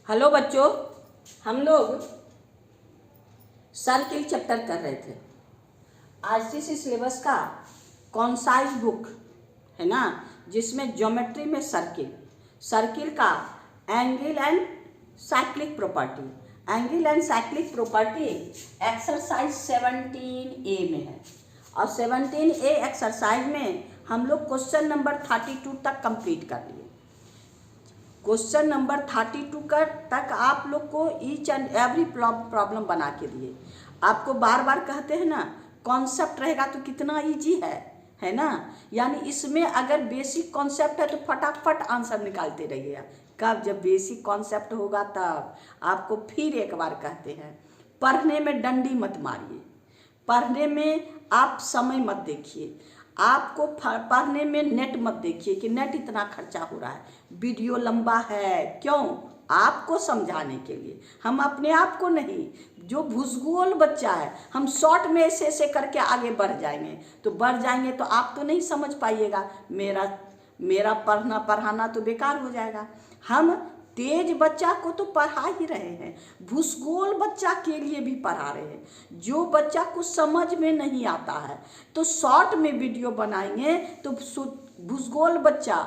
Hello बच्चों, हम लोग सर्किल चैप्टर कर रहे थे। आईसीएसई सिलेबस का कॉन्साइज बुक है ना, जिसमें ज्योमेट्री में सर्किल का angle and cyclic property exercise 17A में है। और 17A एक्सरसाइज में हम लोग क्वेश्चन नंबर 32 तक कंप्लीट कर लिए। क्वेश्चन नंबर 32 तक आप लोग को ईच एंड एवरी प्रॉब्लम बना के दिए। आपको बार बार कहते हैं ना, कॉन्सेप्ट रहेगा तो कितना इजी है ना। यानी इसमें अगर बेसिक कॉन्सेप्ट है तो फटाफट आंसर निकालते रहिएगा। कब? जब बेसिक कॉन्सेप्ट होगा तब। आपको फिर एक बार कहते हैं, पढ़ने में डंडी मत मारिए, पढ़ने में आप समय मत देखिए, आपको पढ़ने में नेट मत देखिए कि नेट इतना खर्चा हो रहा है, वीडियो लंबा है। क्यों? आपको समझाने के लिए, हम अपने आप को नहीं। जो भूसगोल बच्चा है, हम शॉर्ट में ऐसे करके आगे बढ़ जाएंगे तो आप तो नहीं समझ पाइएगा। मेरा पढ़ाना तो बेकार हो जाएगा। हम तेज बच्चा को तो पढ़ा ही रहे हैं, भूसगोल बच्चा के लिए भी पढ़ा रहे हैं। जो बच्चा को समझ में नहीं आता है तो शॉर्ट में वीडियो बनाएंगे तो भूसगोल बच्चा,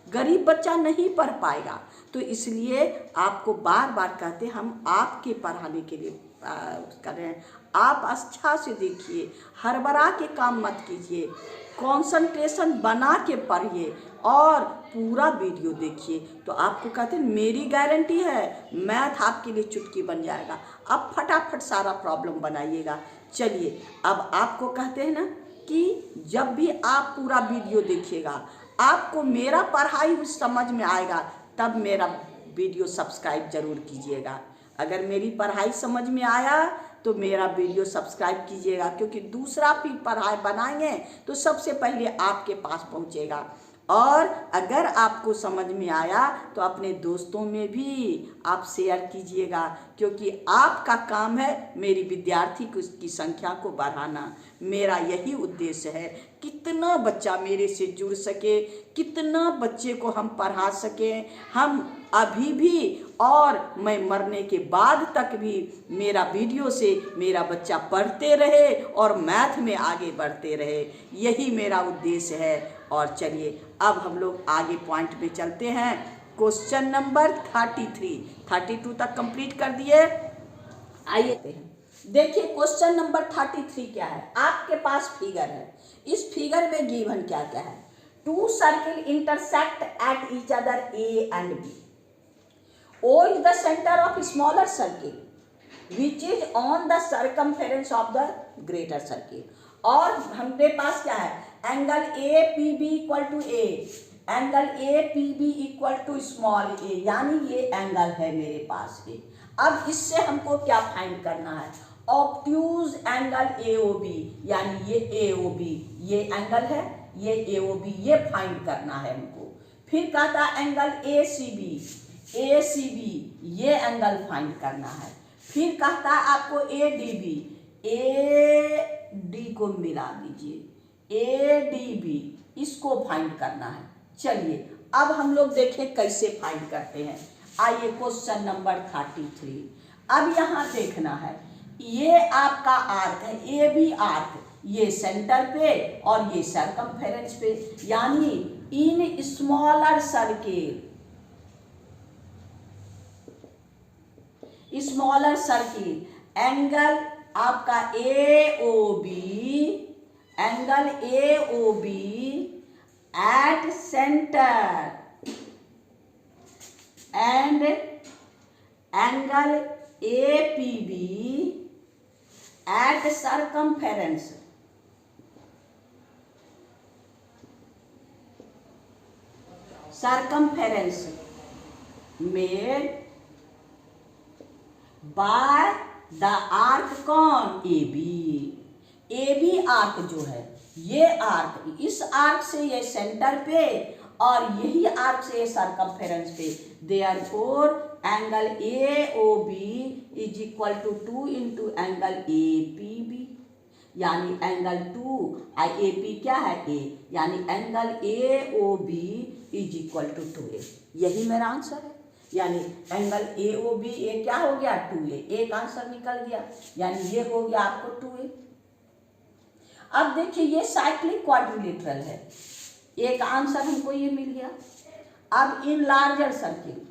गरीब बच्चा नहीं पढ़ पाएगा। तो इसलिए आपको बार बार कहते हम आपके पढ़ाने के लिए कर रहे हैं। आप अच्छा से देखिए, हड़बड़ा के काम मत कीजिए, कंसंट्रेशन बना के पढ़िए और पूरा वीडियो देखिए। तो आपको कहते हैं मेरी गारंटी है, मैथ आपके लिए चुटकी बन जाएगा। अब फटाफट सारा प्रॉब्लम बनाइएगा। चलिए, अब आपको कहते हैं ना कि जब भी आप पूरा वीडियो देखिएगा, आपको मेरा पढ़ाई समझ में आएगा, तब मेरा वीडियो सब्सक्राइब जरूर कीजिएगा। अगर मेरी पढ़ाई समझ में आया तो मेरा वीडियो सब्सक्राइब कीजिएगा, क्योंकि दूसरा भी पढ़ाई बनाएंगे तो सबसे पहले आपके पास पहुंचेगा। और अगर आपको समझ में आया तो अपने दोस्तों में भी आप शेयर कीजिएगा, क्योंकि आपका काम है मेरी विद्यार्थी की संख्या को बढ़ाना। मेरा यही उद्देश्य है, कितना बच्चा मेरे से जुड़ सके, कितना बच्चे को हम पढ़ा सकें। हम अभी भी और मैं मरने के बाद तक भी मेरा वीडियो से मेरा बच्चा पढ़ते रहे और मैथ में आगे बढ़ते रहे, यही मेरा उद्देश्य है। और चलिए, अब हम लोग आगे पॉइंट पे चलते हैं। क्वेश्चन नंबर 32 तक कंप्लीट कर दिए। आइए देखिए, क्वेश्चन नंबर 33 क्या है। आपके पास फिगर है, इस फिगर में गिवन क्या क्या है। Two circle intersect at each other A and B. O is the center of smaller circle which is on the circumference of the greater circle। और हमारे पास क्या है, angle A P B equal to A, angle A P B equal to small A, यानी ये angle है मेरे पास ए। अब इससे हमको क्या फाइंड करना है, obtuse angle A O B, यानी ये ए ओ बी, ये एंगल है, ये ए ओ बी, ये फाइंड करना है हमको। फिर कहता है एंगल ए सी बी, ये एंगल फाइंड करना है। फिर कहता है आपको A D B, A D को मिला दीजिए, ए डी बी, इसको फाइंड करना है। चलिए, अब हम लोग देखें कैसे फाइंड करते हैं। आइए क्वेश्चन नंबर 33। अब यहाँ देखना है, ये आपका आर्क है, ए बी आर्क, ये सेंटर पे और ये सरकमफेरेंस पे, यानी in smaller circle, smaller circle, angle आपका A O B, angle A O B at centre and angle A P B at circumference. Circumference made by the arc कौन, A B arc जो है, ये arc, इस arc से ये centre पे और यही आर्क से ये सरकमफेरेंस पे। Therefore angle A O B is equal to 2 into angle A P B, यानी एंगल 2 ए पी क्या है, ए, यानी angle A O B is equal to 2a। यही मेरा आंसर है। यानी एंगल ए ओ बी ए क्या हो गया 2A, एक आंसर निकल गया, यानी ये हो गया आपको 2A। अब देखिए ये साइक्लिक क्वाड्रिलेटरल है, एक आंसर हमको ये मिल गया। अब in larger circle,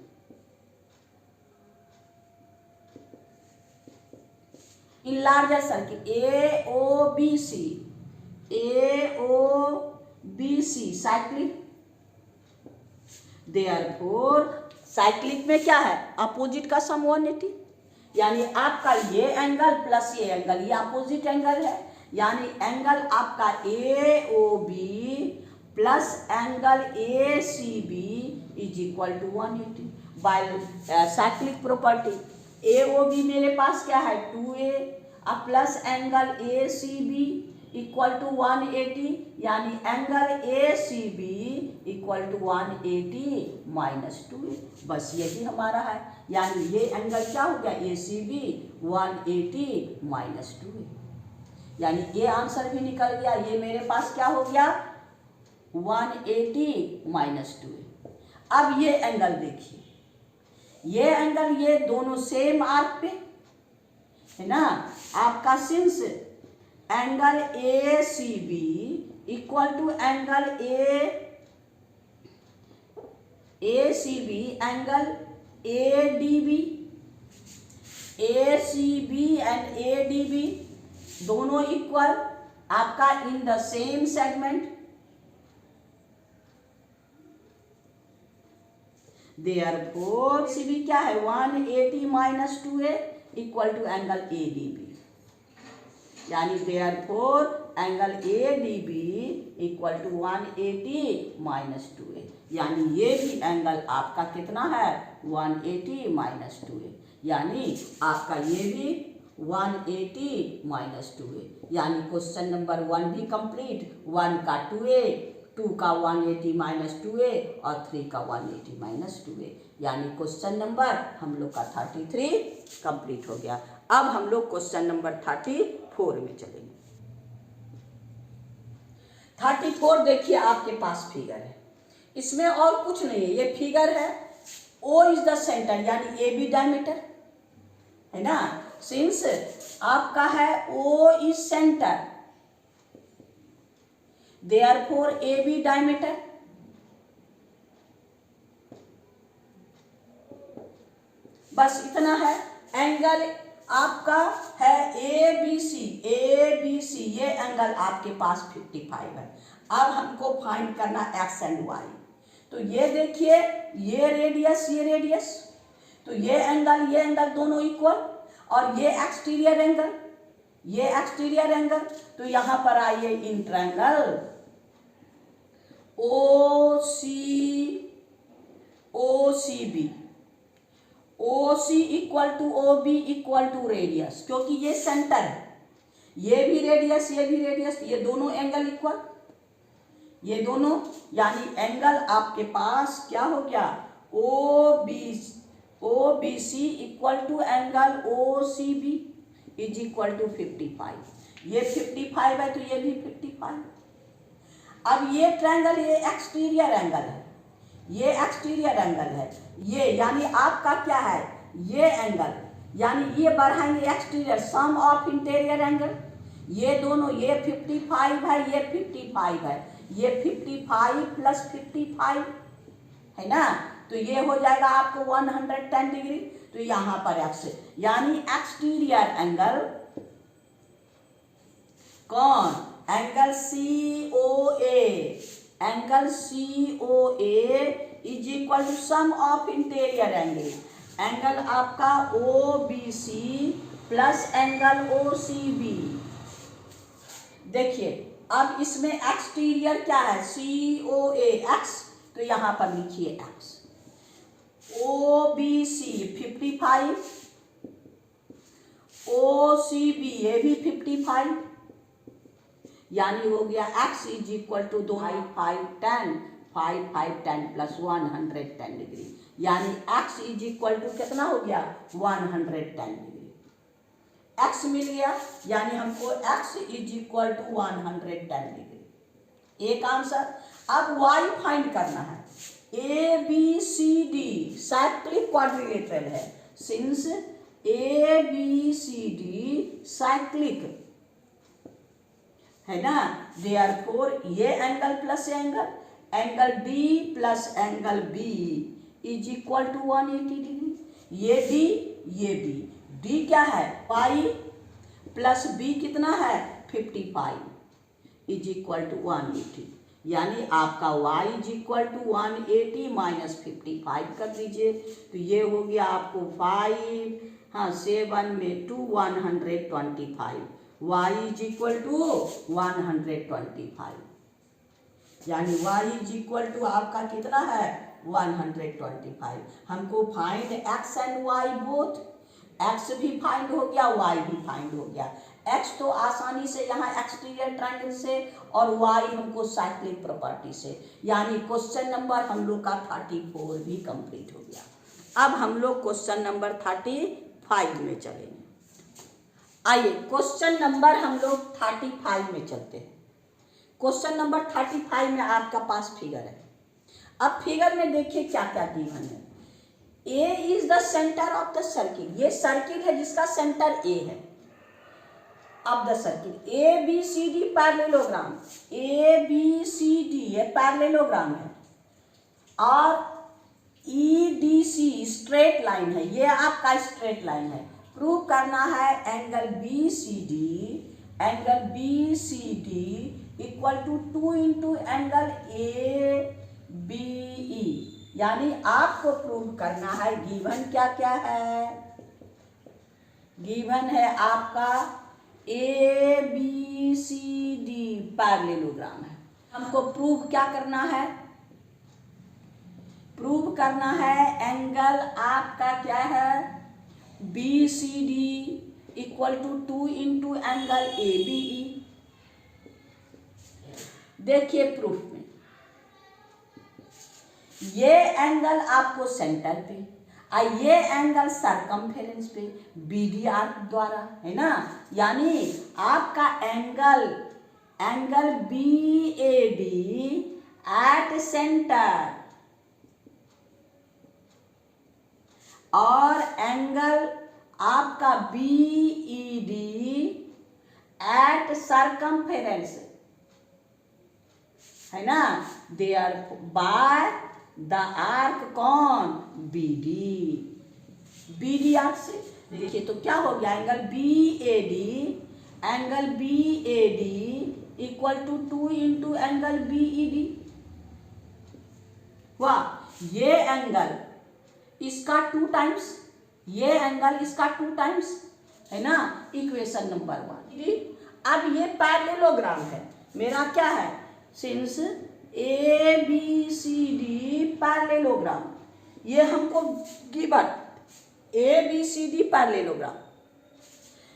in larger circle A O B C, A O B C cyclic, therefore cyclic में क्या है अपोजिट का सम 180, यानी आपका ये एंगल प्लस ये एंगल, ये अपोजिट एंगल है, यानी एंगल आपका A O B plus angle A C B is equal to 180 by cyclic property. A O B मेरे पास क्या है 2A अब plus angle A C B equal to 180, यानी angle A C B equal to 180 minus 2A, बस यही हमारा है, यानी ये एंगल क्या हो गया ए सी बी 180 माइनस 2A, यानी ये आंसर भी निकल गया। ये मेरे पास क्या हो गया 180 माइनस 2A। अब ये एंगल देखिए, ये एंगल ये दोनों सेम आर्क पे है ना, आपका since angle A C B equal to angle A C B angle A D B, A C B and A D B दोनों इक्वल आपका in the same segment, therefore C B क्या है 180 minus 2A equal to angle A D B, यानी therefore angle A D B equal to 180 minus 2A, यानी ये भी angle आपका कितना है 180 माइनस 2A, यानी आपका ये भी 180 माइनस 2A, यानी क्वेश्चन नंबर 1 भी कंप्लीट, 1 का 2A, 2 का 180 माइनस 2A और 3 का 180 माइनस 2A, यानी क्वेश्चन नंबर हम लोग का 33 कंप्लीट हो गया। अब हम लोग क्वेश्चन नंबर 34 में चलेंगे। 34 देखिए आपके पास फिगर है, इसमें और कुछ नहीं है, ये फिगर है O इज द सेंटर, यानी ए बी डायमीटर है ना, सिंस आपका है O is centre therefore A B diameter, बस इतना है। एंगल आपका है ए बी सी, ये एंगल आपके पास 55 है। अब हमको फाइंड करना एक्स एंड वाई, तो ये देखिए ये रेडियस, तो ये एंगल दोनों इक्वल, और ये एक्सटीरियर एंगल, तो यहां पर आइए in triangle O C B, O C equal to O B equal to radius, क्योंकि ये सेंटर है, ये भी रेडियस ये दोनों एंगल इक्वल, ये दोनों, यानी एंगल आपके पास क्या हो गया O B C equal to angle O C B is equal to 55, ये 55 है तो ये भी 55। अब ये ट्रायंगल ये एक्सटीरियर एंगल है, ये यानी आपका क्या है ये एंगल, यानी ये बढ़ाएंगे exterior sum of interior angle, ये दोनों ये 55 है, ये 55 है, ये 55 प्लस 55 है ना, तो ये हो जाएगा आपको 110 डिग्री, तो यहां पर एक्स, यानी एक्सटीरियर एंगल कौन angle COA is equal to sum of interior angle आपका OBC प्लस एंगल OCB। देखिए अब इसमें एक्सटीरियर क्या है COA x, तो यहां पर लिखिए x, OBC 55, OCB ये भी 55, यानी हो गया x is equal to 5 plus 110 degree, यानी x इज इक्वल टू कितना हो गया 110 डिग्री, x मिल गया, यानी हमको x is equal to 110 degree, एक आंसर। अब y फाइंड करना है, A B C D cyclic quadrilateral है, since A B C D cyclic है ना, देयरफॉर ये angle plus angle D plus angle B is equal to 180 degree. ये D ये बी, डी क्या है पाई प्लस बी कितना है 55 इज इक्वल टू 180, यानी आपका y is equal to 180 minus 55 कर दीजिए, तो ये हो गया आपको 5 हाँ 7 में 2 125, y इज इक्वल टू 125, यानी y इज इक्वल टू आपका कितना है 125। हमको find x and y both, x भी फाइंड हो गया y भी फाइंड हो गया। x तो आसानी से यहाँ एक्सटीरियर ट्रायंगल से और y हमको साइक्लिक प्रॉपर्टी से, यानी क्वेश्चन नंबर हम लोग का 34 भी कंप्लीट हो गया। अब हम लोग क्वेश्चन नंबर 35 में चलेंगे। आइए क्वेश्चन नंबर हम लोग 35 में चलते हैं। क्वेश्चन नंबर 35 में आपका पास फिगर है। अब फिगर में देखिए क्या क्या गिवन है। A is the centre of the circle, ये सर्किल है जिसका सेंटर ए है। अब the circle A B C D parallelogram, A B C D ये पैरेललोग्राम है, और E D C straight line है, ये आपका स्ट्रेट लाइन है। प्रूव करना है angle B C D equal to 2 into angle A B E, यानी आपको प्रूव करना है गिवन क्या क्या है। गिवन है आपका A B C D parallelogram है। हमको प्रूव क्या करना है, प्रूव करना है एंगल आपका क्या है B C D equal to 2 into angle A B E. देखिए प्रूफ में ये एंगल आपको सेंटर पे और ये एंगल सरकमफेरेंस पे बी डी आर्क द्वारा है ना, यानी आपका angle B A D at centre और एंगल आपका B E D at circumference है ना, they are by the arc कौन बी डी आर्क से। देखिए तो क्या हो गया angle B A D equal to 2 into angle B E D. वाह, ये एंगल इसका 2 टाइम्स, ये एंगल इसका 2 टाइम्स है ना, इक्वेशन नंबर 1। अब ये पैरेललोग्राम है मेरा, क्या है since A B C D parallelogram, ये हमको given A B C D parallelogram.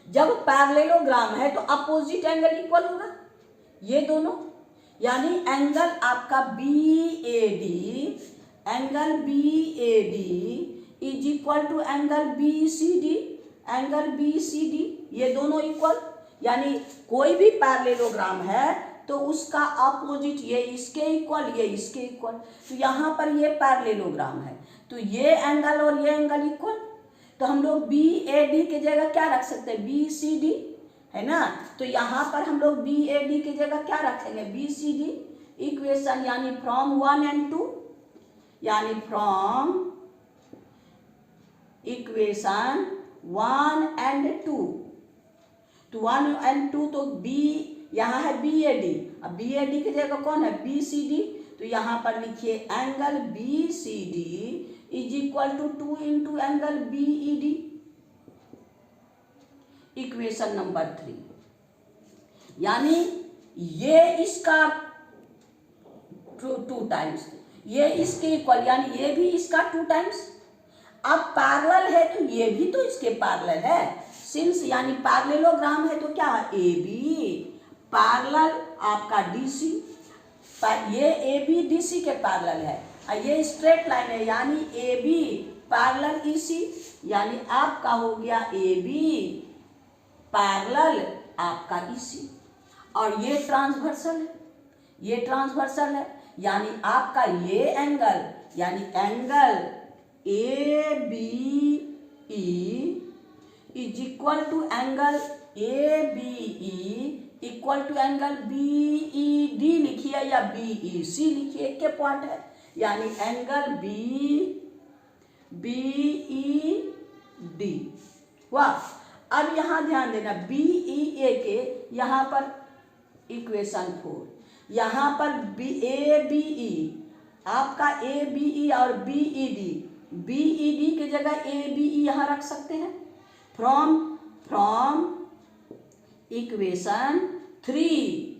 जब पैरेललोग्राम है तो अपोजिट एंगल इक्वल होगा ये दोनों, यानी एंगल आपका B A D is equal to angle B C D, ये दोनों इक्वल, यानी कोई भी पैरेललोग्राम है तो उसका अपोजिट ये इसके इक्वल ये इसके इक्वल, तो यहाँ पर ये पैरेललोग्राम है तो ये एंगल और ये एंगल इक्वल, तो हम लोग बी ए डी की जगह क्या रख सकते हैं बी सी डी है ना, तो यहाँ पर हम लोग बी ए डी की जगह क्या रखेंगे बी सी डी इक्वेशन, यानी फ्रॉम 1 and 2, यानी फ्रॉम इक्वेशन 1 and 2, तो 1 and 2 तो बी यहाँ है बी ए डी, अब बी ए डी की जगह कौन है बी सी डी, तो यहाँ पर लिखिए angle B C D is equal to 2 into angle B E D, equation number 3, यानी ये इसका 2 टाइम्स, ये इसके इक्वल, यानी ये भी इसका 2 टाइम्स। अब पैरेलल है तो ये भी तो इसके पैरेलल है, सिंस यानी पैरेललोग्राम है तो क्या है ए बी पैरेलल आपका डीसी, ये ए बी डी सी के पैरेलल है और ये स्ट्रेट लाइन है, यानी ए बी पैरेलल ई सी, यानी आपका हो गया ए बी पैरेलल आपका ई सी, और ये ट्रांसवर्सल है, यानी आपका ये एंगल यानी angle A B E is equal to angle A B E equal to angle B E D लिखिए या बी ई सी लिखिए, एक के पॉइंट है, यानी एंगल बी ई डी हुआ। अब यहाँ ध्यान देना, बी ई ए के यहाँ पर इक्वेशन 4, यहाँ पर बी ए बी ई, आपका ए बी ई और बी ई डी की जगह ए बी ई यहाँ रख सकते हैं। फ्रॉम इक्वेशन 3,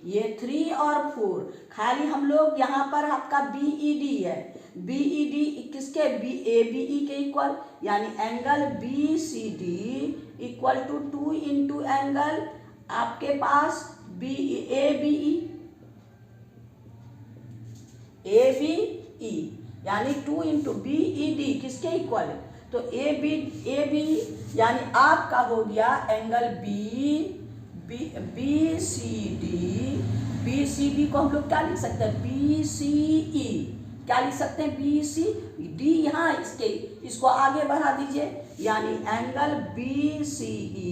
ये 3 और 4, खाली हम लोग यहाँ पर आपका बी ई डी है, बी ई डी किसके, ए बी ई के इक्वल, यानी angle B C D equal to 2 into angle आपके पास बी ए बी ई, यानी 2 इंटू बी ई डी किसके इक्वल है, तो ए बी यानी आपका हो गया एंगल बी सी डी को हम लोग क्या लिख सकते हैं, बी सी ई, क्या लिख सकते हैं, बी सी डी, यहाँ इसको आगे बढ़ा दीजिए, यानी angle B C E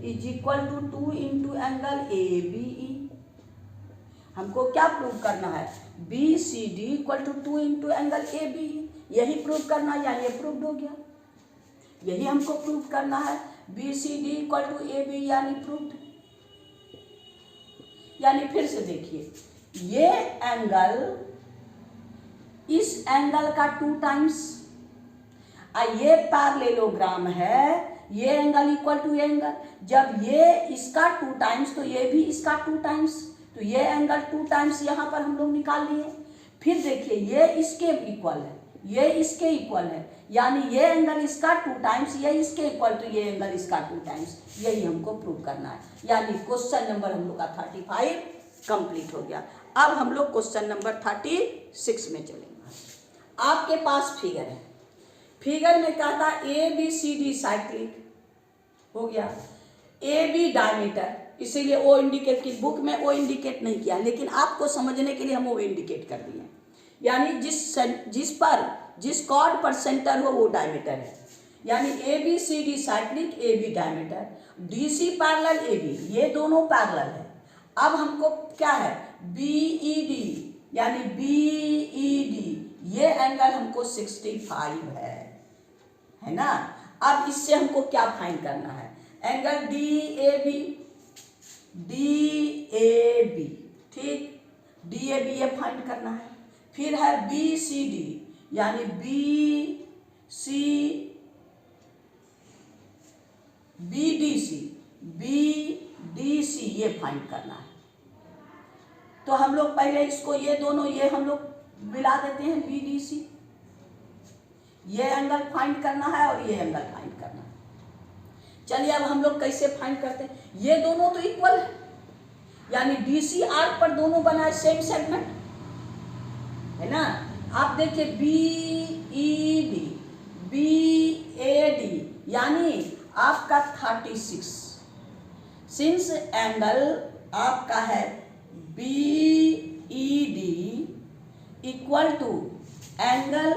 is equal to 2 into angle A B E. हमको क्या प्रूव करना है, B C D equal to 2 into angle A B E, यही प्रूव करना है, यानी ये प्रूव हो गया, यही हमको प्रूव करना है, B C D equal to A B यानी प्रूव्ड। यानी फिर से देखिए, ये एंगल इस एंगल का 2 टाइम्स, ये पैरेललोग्राम है, ये एंगल इक्वल टू ये एंगल, जब ये इसका 2 टाइम्स तो ये भी इसका 2 टाइम्स, तो ये एंगल 2 टाइम्स यहाँ पर हम लोग निकाल लिए। फिर देखिए ये इसके इक्वल है, ये इसके इक्वल है, यानी ये एंगल इसका 2 टाइम्स, ये इसके इक्वल तो ये एंगल इसका 2 टाइम्स, यही हमको प्रूव करना है। यानी क्वेश्चन नंबर हम लोग का 35 कंप्लीट हो गया। अब हम लोग क्वेश्चन नंबर 36 में चलेंगे। आपके पास फिगर है, फिगर में क्या था, A B C D cyclic हो गया, ए बी डायमीटर, इसीलिए ओ इंडिकेट की, बुक में ओ इंडिकेट नहीं किया, लेकिन आपको समझने के लिए हम ओ इंडिकेट कर दिए, यानी जिस कॉर्ड पर सेंटर हो वो डायमीटर है, यानी A B C D cyclic, A B diameter, D C parallel A B, ये दोनों पैरेलल है। अब हमको क्या है, बी ई डी, यानी बी ई डी, ये एंगल हमको 65 है ना। अब इससे हमको क्या फाइंड करना है, एंगल डी ए बी, ठीक, डी ए बी ये फाइंड करना है। फिर है बी सी डी, यानी बी डी सी ये फाइंड करना है। तो हम लोग पहले इसको, ये दोनों ये हम लोग मिला देते हैं, बी डी सी, ये एंगल फाइंड करना है और ये एंगल फाइंड करना है। चलिए अब हम लोग कैसे फाइंड करते हैं, ये दोनों तो इक्वल है, यानी डी सी आर्क पर दोनों बनाए सेम सेगमेंट है ना। आप देखिए B E D, B A D, यानी आपका 36, सिंस एंगल आपका है B E D equal to angle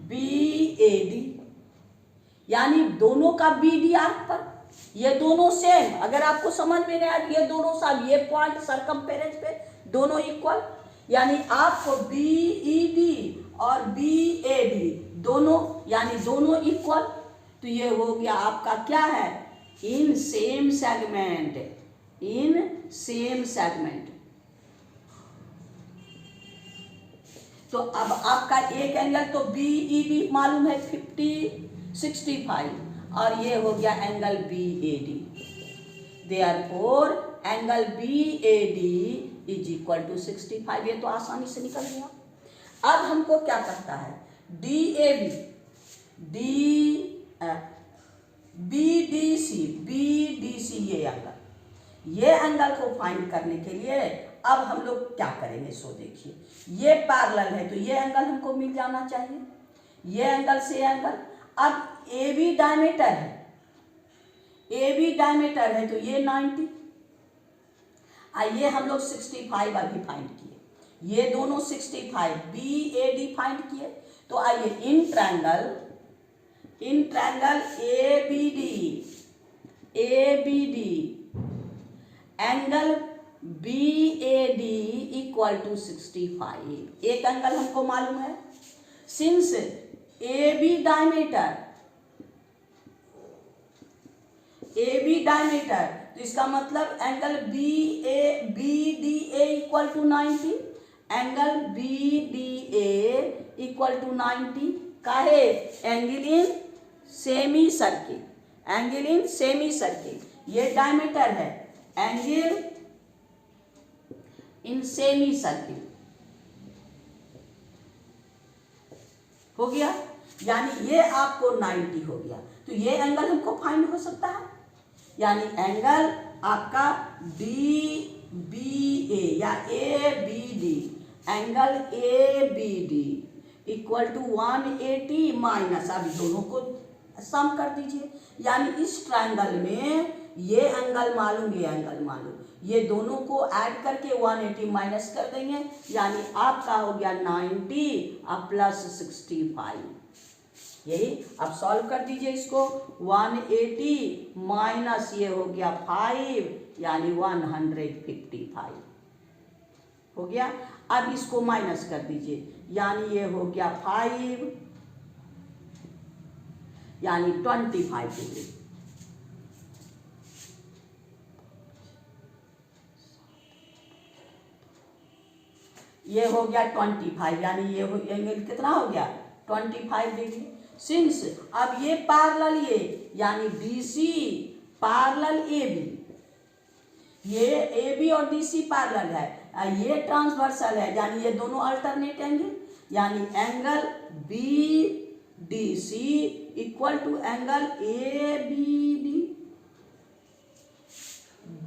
B A D, यानी दोनों का बी डी आर्क पर, ये दोनों सेम, अगर आपको समझ में नहीं आया ये दोनों साथ, ये पॉइंट सरकमफेरेंस पे दोनों इक्वल, यानी आपको बी ई डी और बी ए डी दोनों, यानी दोनों इक्वल, तो ये हो गया आपका क्या है, इन सेम सेगमेंट। तो अब आपका एक एंगल तो बी ई डी मालूम है 65 और ये हो गया angle B A D, therefore angle B A D is equal to 65, ये तो आसानी से निकल गया। अब हमको क्या करता है, D A B D C ये एंगल को फाइंड करने के लिए अब हम लोग क्या करेंगे, सो देखिए ये पैरेलल है तो ये एंगल हमको मिल जाना चाहिए, ये एंगल से एंगल। अब ए बी डायमीटर है तो ये 90, ये हम लोग 65 अभी फाइंड किए, ये दोनों 65 बी ए डी फाइंड किए, तो आइए in triangle A B D angle BAD equal to 65। एक एंगल हमको मालूम है, सिंस AB डायमीटर, तो इसका मतलब angle BDA equal to 90, angle BDA equal to 90 का है एंगल इन सेमी सर्किल, ये डायमीटर है, एंगल इन सेमी सर्किल हो गया, यानी ये आपको 90 हो गया। तो ये एंगल हमको फाइंड हो सकता है, यानी एंगल आपका DBA या ABD, angle ABD equal to 180 minus, अभी दोनों को सम कर दीजिए, यानी इस ट्रायंगल में ये एंगल मालूम, ये एंगल मालूम, ये दोनों को ऐड करके 180 माइनस कर देंगे, यानी आपका हो गया 90 और प्लस 65। यही अब सॉल्व कर दीजिए इसको, 180 माइनस ये हो गया 5, यानी 155 हो गया। अब इसको माइनस कर दीजिए, यानी ये हो गया 5, यानी 25 डिग्री। ये हो गया 25, यानी ये एंगल कितना हो गया 25 डिग्री। सिंस अब ये पैरेलल ये, यानी BC पैरेलल AB, ये AB और DC पैरेलल है, ये ट्रांसवर्सल है, यानी ये दोनों अल्टरनेट एंगल, यानी angle BDC equal to angle ABD,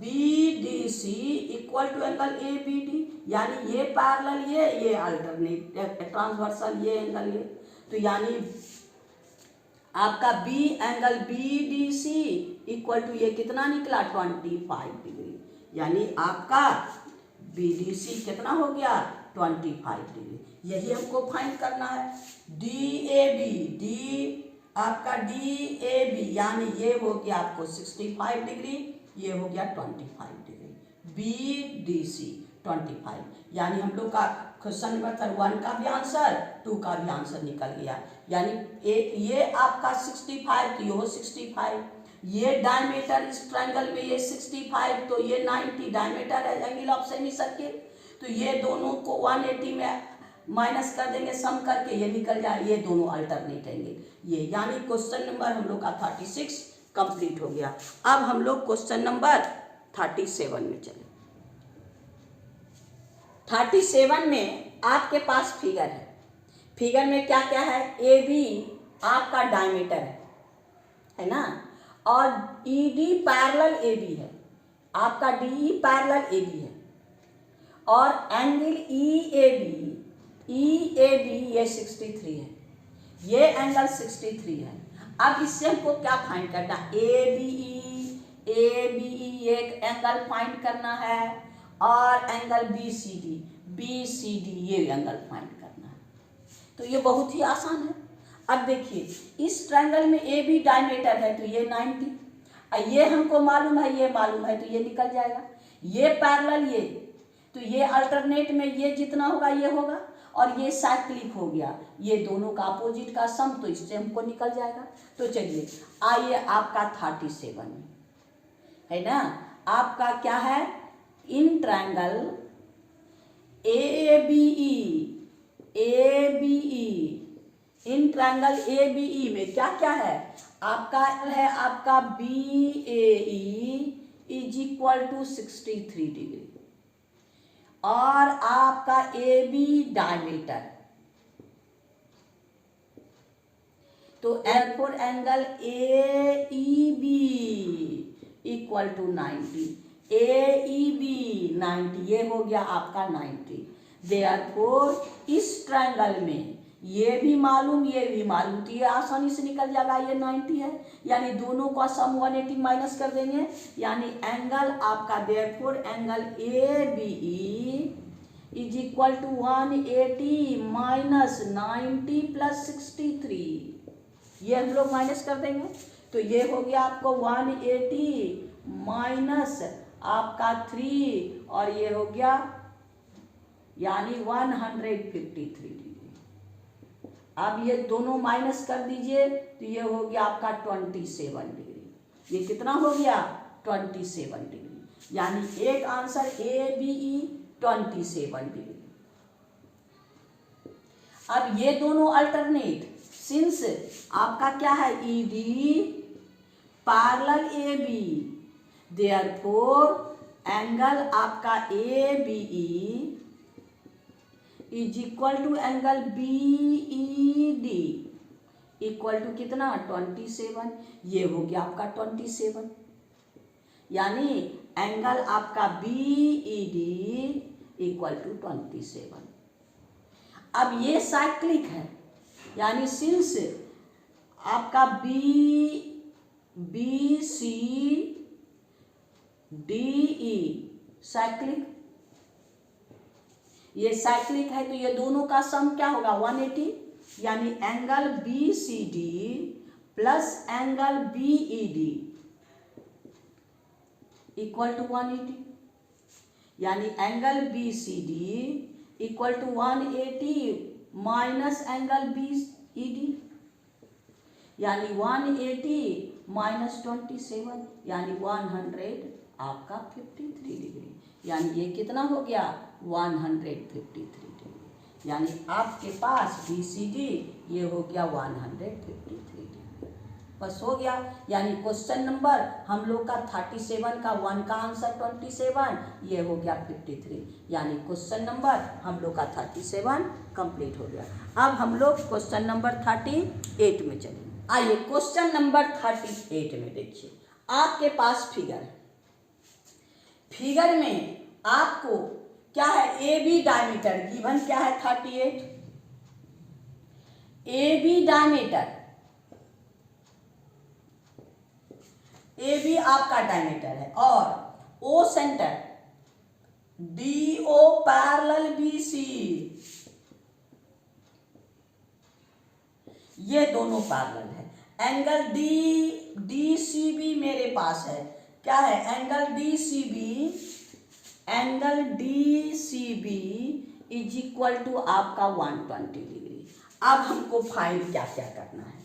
BDC equal to angle ABD, यानी ये पैरेलल ये अल्टरनेट ट्रांसवर्सल ये एंगल ये, तो यानी आपका B angle BDC equal to ये कितना निकला 25 डिग्री, यानी आपका BDC कितना हो गया 25 डिग्री। यही हमको फाइंड करना है। DAB आपका DAB, यानी ये हो गया आपको 65 डिग्री, ये हो गया 25 डिग्री, BDC 25, यानी हम लोग का क्वेश्चन नंबर 1 का भी आंसर, 2 का भी आंसर निकल गया। यानी ये आपका 65 तो ये हो 65, ये डायमीटर इस ट्रायंगल में ये 65 तो ये 90 डायमीटर है एंगल ऑफ सेमी सर्किल, तो ये दोनों को 180 में माइनस कर देंगे सम करके, ये निकल जाए, ये दोनों अल्टरनेट एंगल ये, यानी क्वेश्चन नंबर हम लोग का 36 कंप्लीट हो गया। अब हम लोग क्वेश्चन नंबर 37 में चले। 37 में आपके पास फिगर है, फिगर में क्या क्या है, AB आपका डायमीटर है ना, और ED पैरेलल AB है, आपका DE पैरेलल AB है, और एंगल EAB ये 63 है, ये एंगल 63 है। अब इससे हमको क्या फाइंड करना है, ABE एक एंगल फाइंड करना है, और एंगल BCD ये एंगल फाइंड करना है। तो ये बहुत ही आसान है। अब देखिए इस ट्रायंगल में AB डायमीटर है तो ये 90, ये हमको मालूम है, ये मालूम है, तो ये निकल जाएगा। ये पैरेलल ये, तो ये अल्टरनेट में ये जितना होगा ये होगा, और ये साइक्लिक हो गया, ये दोनों का अपोजिट का सम, तो इससे हमको निकल जाएगा। तो चलिए आइए आपका 37 है ना, आपका क्या है, in triangle ABE, in triangle ABE में क्या क्या है, आपका है आपका BAE is equal to 63 degree, और आपका AB डायमीटर, तो therefore angle AEB equal to 90, AEB 90, ये हो गया आपका 90। therefore इस ट्रायंगल में ये भी मालूम ये भी मालूम, तो ये आसानी से निकल जाएगा, ये 90 है, यानी दोनों का सम 180 माइनस कर देंगे, यानी एंगल आपका therefore angle ABE is equal to 180 minus 90 plus 63, ये हम लोग माइनस कर देंगे। तो ये हो गया आपको 180 माइनस आपका 3 और ये हो गया यानी 153 डिग्री। अब ये दोनों माइनस कर दीजिए तो ये हो गया आपका 27 डिग्री। ये कितना हो गया 27 डिग्री, यानी एक आंसर ABE 27 डिग्री। अब ये दोनों अल्टरनेट, सिंस आपका क्या है ED parallel AB, therefore angle आपका ABE is equal to angle BED equal to कितना 27, ये हो गया आपका 27, यानी एंगल आपका BED इक्वल टू 27। अब ये साइक्लिक है, यानी सिंस आपका BCDE साइक्लिक, ये साइक्लिक है तो ये दोनों का सम क्या होगा 180, यानी angle BCD plus angle BED equal to 180, यानी angle BCD equal to 180 minus angle BED, यानी 180 माइनस 27 यानी 100 आपका 53 डिग्री, यानी ये कितना हो गया 153 डिग्री, यानी आपके पास BCD ये हो गया 153 डिग्री। बस हो गया, यानी क्वेश्चन नंबर हम लोग का 37 का 1 का आंसर 27, ये हो गया 53, यानी क्वेश्चन नंबर हम लोग का 37 कंप्लीट हो गया। अब हम लोग क्वेश्चन नंबर 38 में चलेंगे। आइए क्वेश्चन नंबर 38 में देखिए, आपके पास फिगर है, फिगर में आपको क्या है AB डायमीटर गिवन क्या है 38, AB डायमीटर, AB आपका डायमीटर है और O centre, DO parallel BC, ये दोनों पैरेलल है। एंगल DCB मेरे पास है, क्या है angle DCB is equal to आपका 120 डिग्री। अब हमको फाइंड क्या क्या करना है,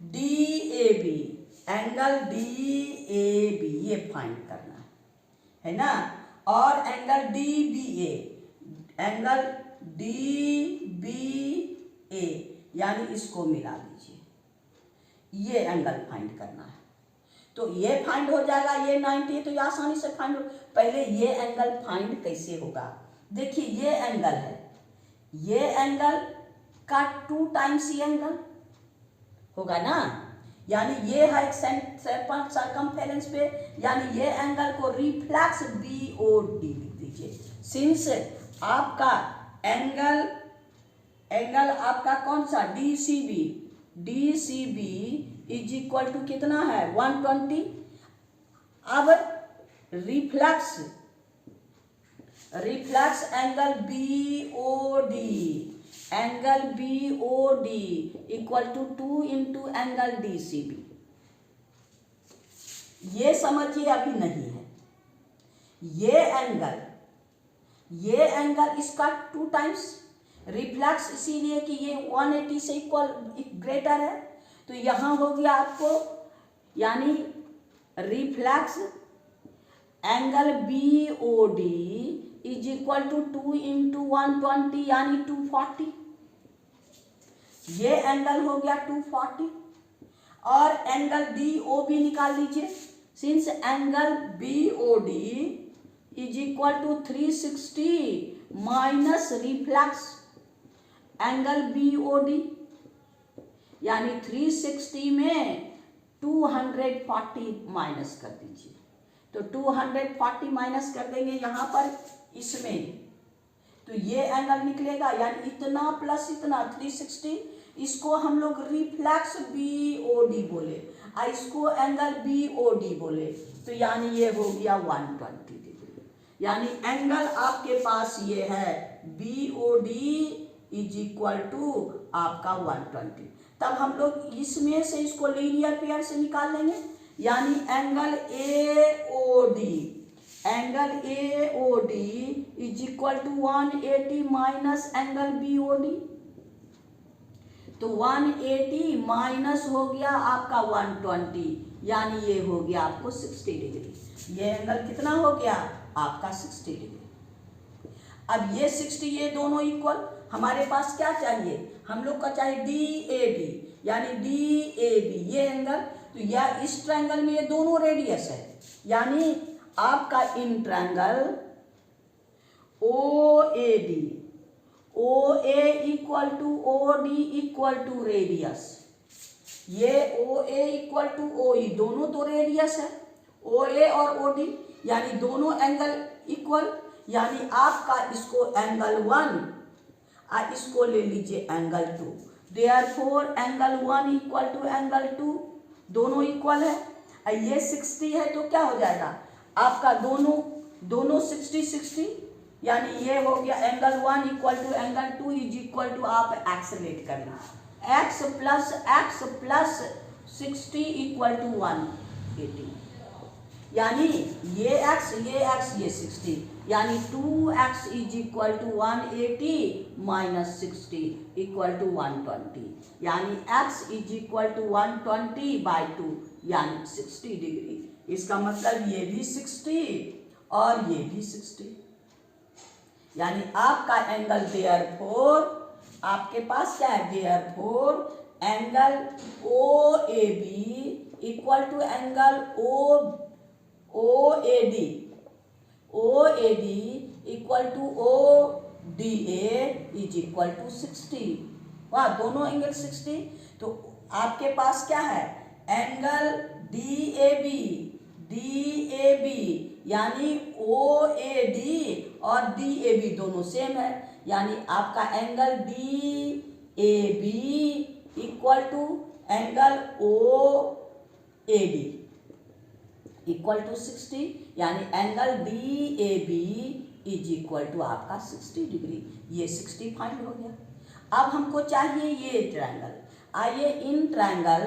DAB एंगल DAB ये फाइंड करना है ना, और एंगल DBA एंगल DBA यानी इसको मिला लीजिए, ये एंगल फाइंड करना है। तो ये फाइंड हो जाएगा, ये 90 है तो ये आसानी से फाइंड हो। पहले ये एंगल फाइंड कैसे होगा, देखिए ये एंगल है, ये एंगल का 2 टाइम्स ये एंगल होगा ना, यानी ये है सर्कमफेरेंस पे, यानी ये एंगल को रिफ्लेक्स BOD लिख दीजिए। सिंस आपका एंगल आपका कौन सा DCB इज इक्वल टू कितना है 120। अब reflex angle BOD equal to 2 into angle DCB, ये समझिए अभी नहीं है। ये एंगल इसका 2 टाइम्स रिफ्लेक्स, इसीलिए कि ये 180 से इक्वल ग्रेटर है, तो यहाँ हो गया आपको यानी reflex angle BOD is equal to 2 into 120 यानी 240, ये एंगल हो गया 240। और एंगल DOB निकाल लीजिए, since angle BOD is equal to 360 minus reflex angle BOD, यानी 360 में 240 माइनस कर दीजिए, तो 240 माइनस कर देंगे यहाँ पर इसमें, तो ये एंगल निकलेगा, यानी इतना प्लस इतना 360, इसको हम लोग रिफ्लेक्स BOD बोले और इसको एंगल BOD बोले, तो यानी ये हो गया 120 डिग्री, यानी एंगल आपके पास ये है BOD इज इक्वल टू आपका 120। तब हम लोग इसमें से इसको लीनियर पेयर से निकाल लेंगे, यानी angle AOD is equal to 180 minus angle BOD। तो 180 माइनस हो गया आपका 120, यानी ये हो गया आपको 60 डिग्री। ये एंगल कितना हो गया आपका 60 डिग्री। अब ये 60 ये दोनों इक्वल, हमारे पास क्या चाहिए, हम लोग का चाहिए DAB, यानी DAB ये एंगल। तो यह इस ट्रायंगल में ये दोनों रेडियस है, यानी आपका in triangle OA equal to OD equal to radius. ये OA इक्वल टू OE दोनों तो रेडियस है, OA और OD यानी दोनों एंगल इक्वल, यानी आपका इसको एंगल 1 इसको ले लीजिए angle 2। Therefore angle 1 equal to angle 2 दोनों इक्वल है। ये 60 है तो क्या हो जाएगा आपका दोनों 60, यानी ये हो गया angle 1 equal to angle 2 is equal to, आप एक्सलेट करना x प्लस 60 इक्वल टू 180, यानी ये x ये 60, यानी 2x is equal to 180 minus 60 equal to 120, यानी x इज इक्वल टू 120/2 यानी 60 डिग्री। इसका मतलब ये भी 60 और ये भी 60, यानी आपका एंगल देयरफॉर आपके पास क्या है, therefore angle OAB equal to angle OAD equal to ODA is equal to 60। वाह, दोनों एंगल 60। तो आपके पास क्या है एंगल DAB यानी OAD और DAB दोनों सेम है, यानी आपका angle DAB equal to angle OAD equal to 60, यानी angle DAB is equal to आपका 60 डिग्री। ये 60 फाइंड हो गया। अब हमको चाहिए ये ट्रायंगल। आइए इन ट्रायंगल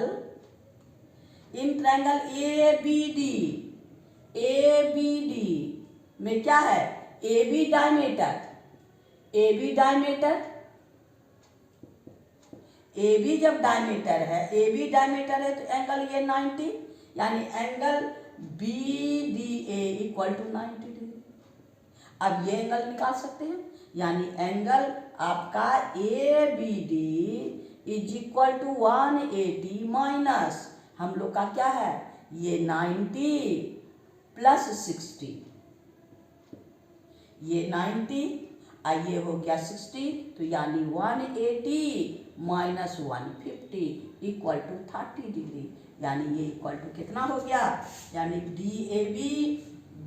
ABD में क्या है, AB डायमीटर, AB जब डायमीटर है तो एंगल ये 90, यानी angle BDA equal to 90 degree. अब ये एंगल निकाल सकते हैं, यानी एंगल आपका ABD is equal to 180 minus हम लोग का क्या है ये 90 प्लस 60, ये 90 ये हो गया 60, तो यानी 180 माइनस 150 इक्वल टू 30 डिग्री, यानी ये इक्वल टू कितना हो गया, यानी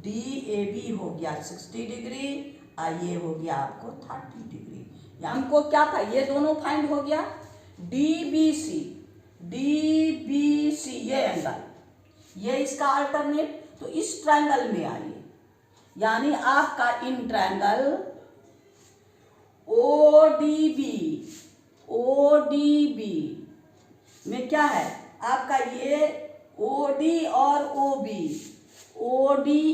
DAB हो गया 60 डिग्री ये हो गया आपको 30 डिग्री। हमको क्या था, ये दोनों फाइंड हो गया। DBC ये एंगल, ये इसका अल्टरनेट, तो इस ट्रायंगल में आइए, यानी आपका इन ट्रायंगल ODB में क्या है आपका ये OD और OD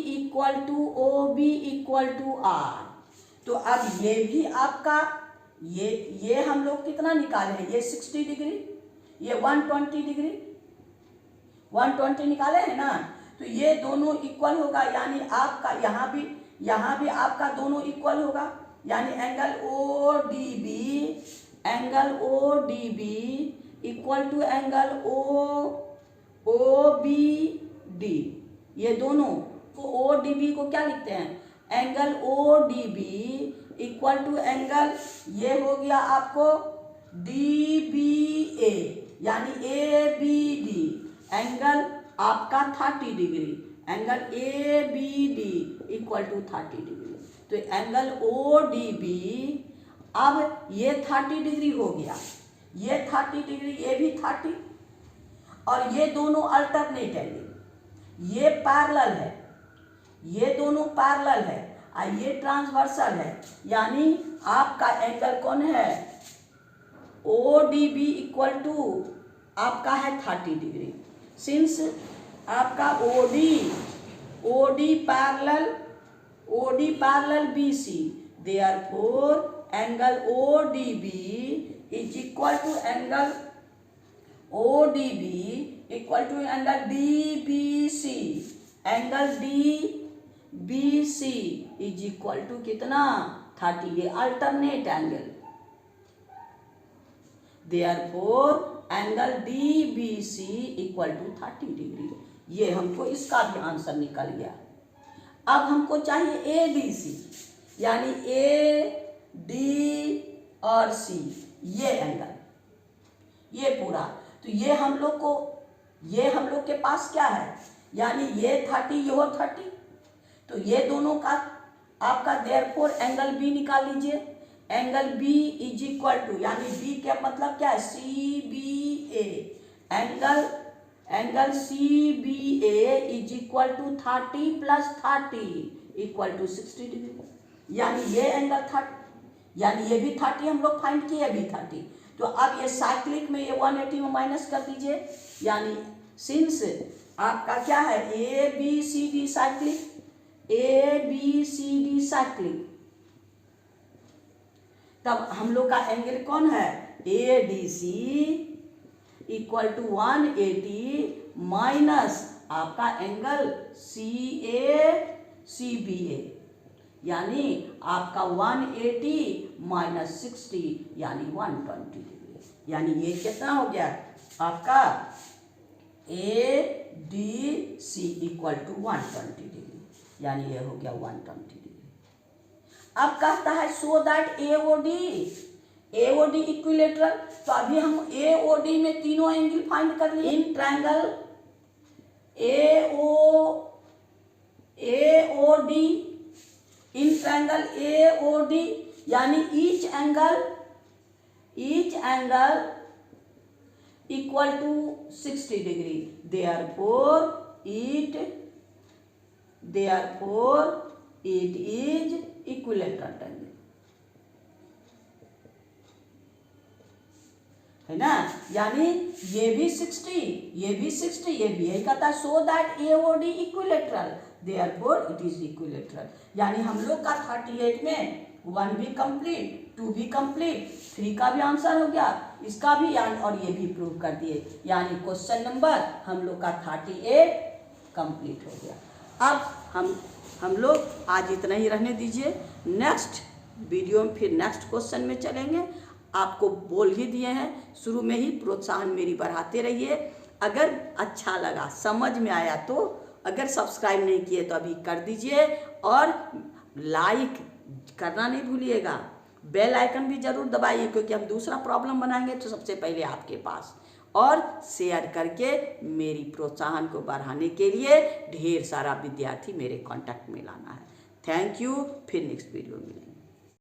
equal to OB equal to R। तो अब ये भी आपका ये हम लोग कितना निकाले हैं, ये 60 डिग्री, ये 120 डिग्री, 120 निकाले हैं ना, तो ये दोनों इक्वल होगा, यानी आपका यहाँ भी आपका दोनों इक्वल होगा, यानी angle ODB equal to angle OBD। ये दोनों ODB को क्या लिखते हैं, angle ODB equal to angle ये हो गया आपको DBA, यानी ABD एंगल आपका 30 degree, angle ABD equal to 30 degree. तो एंगल ODB अब ये 30 डिग्री हो गया, ये 30 डिग्री, ये भी 30, और ये दोनों अल्टरनेट है, ये पैरेलल है, ये दोनों पैरेलल है। ये ट्रांसवर्सल है, यानी आपका एंगल कौन है, O D B equal to आपका है 30 डिग्री। सिंस आपका O D parallel B C, therefore angle O D B is equal to angle O D B equal to angle D B C. Angle D B C is equal to कितना, 30। ये alternate angle, therefore angle D B C equal to 30 degree. ये हमको इसका भी answer निकल गया। अब हमको चाहिए ए डी सी, यानी ए डी और सी, ये एंगल, ये पूरा। तो ये हम लोग के पास क्या है, यानी ये 30, ये 30, तो ये दोनों का आपका देयरफॉर एंगल बी निकाल लीजिए। Angle B is equal to, यानी बी का मतलब क्या है, C B A. Angle C B A is equal to 30 plus 30 equal to 60 degree. यानी ये एंगल 30, यानी ये भी 30 हम लोग फाइंड किए, भी 30। तो अब ये साइक्लिक में ये 180 में माइनस कर दीजिए, यानी सिंस आपका क्या है, A B C D cyclic, A B C D cyclic, तब हम लोग का एंगल कौन है, A D C equal to 180 minus आपका angle C A C B A, यानी आपका 180 माइनस 60 यानी 120 डिग्री। यानी ये कितना हो गया आपका, A D C equal to 120 degree, यानी ये हो गया 120 डिग्री। अब कहता है सो दैट एओडी इक्विलेटरल, तो अभी हम एओडी में तीनों एंगल फाइंड कर लिए। In triangle AOD, in triangle AOD, यानी each angle equal to 60 degree, therefore it is equilateral triangle, है ना। यानी ये भी 60, ये भी 60, ये भी यही कहता है so that AOD equilateral, therefore it is equilateral. यानी हम लोग का 38 में 1 भी कंप्लीट, 2 भी कंप्लीट, 3 का भी आंसर हो गया, इसका भी, और ये भी प्रूव कर दिए। यानी क्वेश्चन नंबर हम लोग का 38 कंप्लीट हो गया। अब हम लोग आज इतना ही रहने दीजिए, नेक्स्ट वीडियो में फिर नेक्स्ट क्वेश्चन में चलेंगे। आपको बोल ही दिए हैं शुरू में ही, प्रोत्साहन मेरी बढ़ाते रहिए। अगर अच्छा लगा, समझ में आया, तो अगर सब्सक्राइब नहीं किए तो अभी कर दीजिए, और लाइक करना नहीं भूलिएगा, बेल आइकन भी जरूर दबाइए, क्योंकि हम दूसरा प्रॉब्लम बनाएंगे तो सबसे पहले आपके पास, और शेयर करके मेरी प्रोत्साहन को बढ़ाने के लिए ढेर सारा विद्यार्थी मेरे कांटेक्ट में लाना है। थैंक यू, फिर नेक्स्ट वीडियो में।